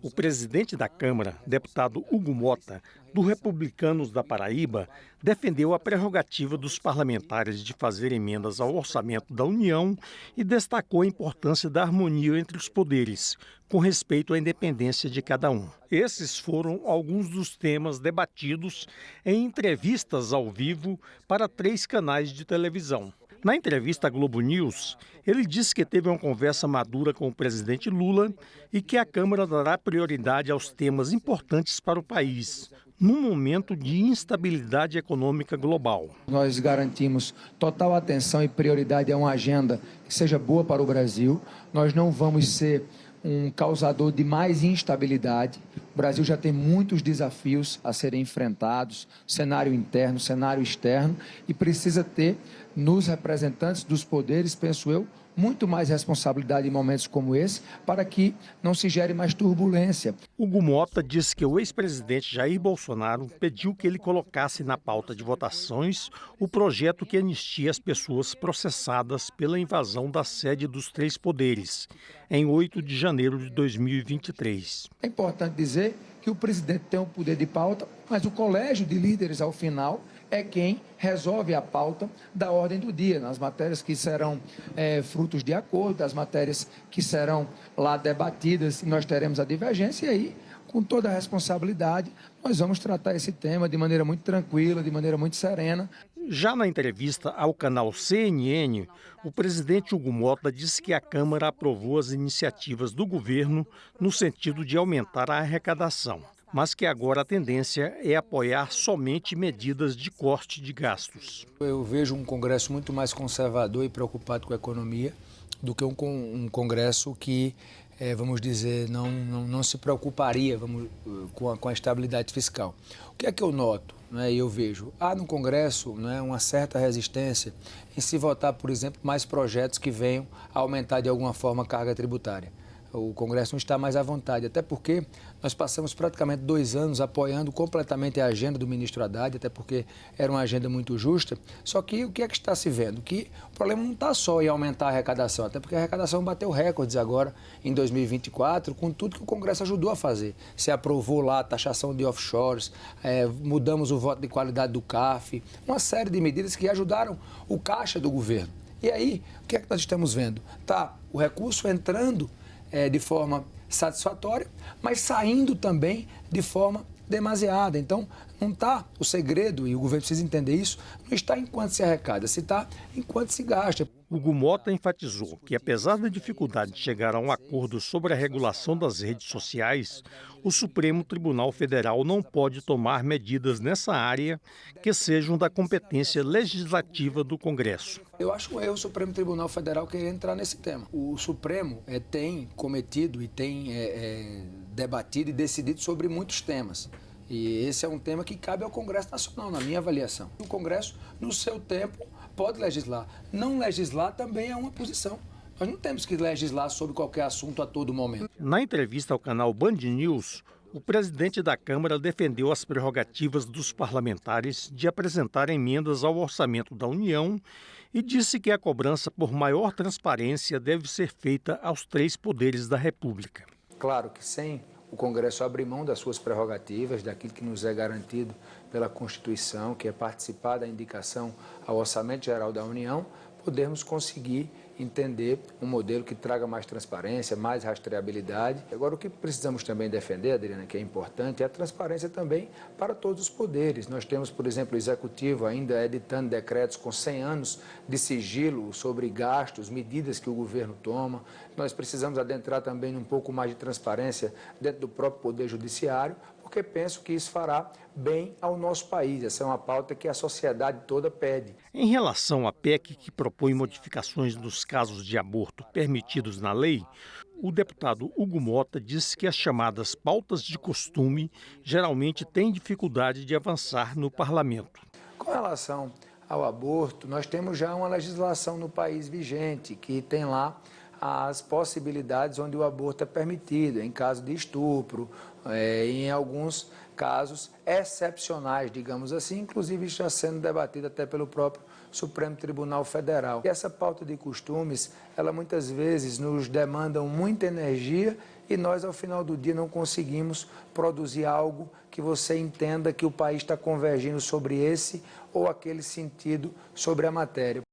O presidente da Câmara, deputado Hugo Mota, do Republicanos da Paraíba, defendeu a prerrogativa dos parlamentares de fazer emendas ao orçamento da União e destacou a importância da harmonia entre os poderes, com respeito à independência de cada um. Esses foram alguns dos temas debatidos em entrevistas ao vivo para 3 canais de televisão. Na entrevista à Globo News, ele disse que teve uma conversa madura com o presidente Lula e que a Câmara dará prioridade aos temas importantes para o país, num momento de instabilidade econômica global. Nós garantimos total atenção e prioridade a uma agenda que seja boa para o Brasil. Nós não vamos ser um causador de mais instabilidade. O Brasil já tem muitos desafios a serem enfrentados, cenário interno, cenário externo, e precisa ter nos representantes dos poderes, penso eu, muito mais responsabilidade em momentos como esse, para que não se gere mais turbulência. Hugo Mota disse que o ex-presidente Jair Bolsonaro pediu que ele colocasse na pauta de votações o projeto que anistia as pessoas processadas pela invasão da sede dos 3 poderes, em 8 de janeiro de 2023. É importante dizer que o presidente tem o poder de pauta, mas o colégio de líderes, ao final, é quem resolve a pauta da ordem do dia, nas matérias que serão frutos de acordo, das matérias que serão lá debatidas, e nós teremos a divergência, e aí, com toda a responsabilidade, nós vamos tratar esse tema de maneira muito tranquila, de maneira muito serena. Já na entrevista ao canal CNN, o presidente Hugo Mota disse que a Câmara aprovou as iniciativas do governo no sentido de aumentar a arrecadação, mas que agora a tendência é apoiar somente medidas de corte de gastos. Eu vejo um Congresso muito mais conservador e preocupado com a economia do que um Congresso que, vamos dizer, não se preocuparia com a estabilidade fiscal. O que é que eu noto? Eu vejo, há no Congresso uma certa resistência em se votar, por exemplo, mais projetos que venham a aumentar de alguma forma a carga tributária. O Congresso não está mais à vontade, até porque nós passamos praticamente 2 anos apoiando completamente a agenda do ministro Haddad, até porque era uma agenda muito justa, só que o que é que está se vendo? Que o problema não está só em aumentar a arrecadação, até porque a arrecadação bateu recordes agora em 2024, com tudo que o Congresso ajudou a fazer. Se aprovou lá a taxação de offshores, mudamos o voto de qualidade do CARF, uma série de medidas que ajudaram o caixa do governo. E aí, o que é que nós estamos vendo? Tá, o recurso entrando de forma satisfatória, mas saindo também de forma demasiada. Então, não está o segredo, e o governo precisa entender isso, não está enquanto se arrecada, se está enquanto se gasta. Hugo Mota enfatizou que, apesar da dificuldade de chegar a um acordo sobre a regulação das redes sociais, o Supremo Tribunal Federal não pode tomar medidas nessa área que sejam da competência legislativa do Congresso. Eu acho um erro o Supremo Tribunal Federal querer entrar nesse tema. O Supremo tem cometido e tem debatido e decidido sobre muitos temas. E esse é um tema que cabe ao Congresso Nacional, na minha avaliação. O Congresso, no seu tempo, pode legislar. Não legislar também é uma posição. Nós não temos que legislar sobre qualquer assunto a todo momento. Na entrevista ao canal Band News, o presidente da Câmara defendeu as prerrogativas dos parlamentares de apresentar emendas ao orçamento da União e disse que a cobrança por maior transparência deve ser feita aos 3 poderes da República. Claro que sem o Congresso abrir mão das suas prerrogativas, daquilo que nos é garantido pela Constituição, que é participar da indicação ao Orçamento Geral da União, podemos conseguir entender um modelo que traga mais transparência, mais rastreabilidade. Agora, o que precisamos também defender, Adriana, que é importante, é a transparência também para todos os poderes. Nós temos, por exemplo, o Executivo ainda editando decretos com 100 anos de sigilo sobre gastos, medidas que o governo toma. Nós precisamos adentrar também um pouco mais de transparência dentro do próprio Poder Judiciário, porque penso que isso fará bem ao nosso país. Essa é uma pauta que a sociedade toda pede. Em relação à PEC, que propõe modificações nos casos de aborto permitidos na lei, o deputado Hugo Mota disse que as chamadas pautas de costume geralmente têm dificuldade de avançar no parlamento. Com relação ao aborto, nós temos já uma legislação no país vigente que tem lá as possibilidades onde o aborto é permitido, em caso de estupro, em alguns casos excepcionais, digamos assim, inclusive está sendo debatido até pelo próprio Supremo Tribunal Federal. E essa pauta de costumes, ela muitas vezes nos demanda muita energia e nós, ao final do dia, não conseguimos produzir algo que você entenda que o país está convergindo sobre esse ou aquele sentido sobre a matéria.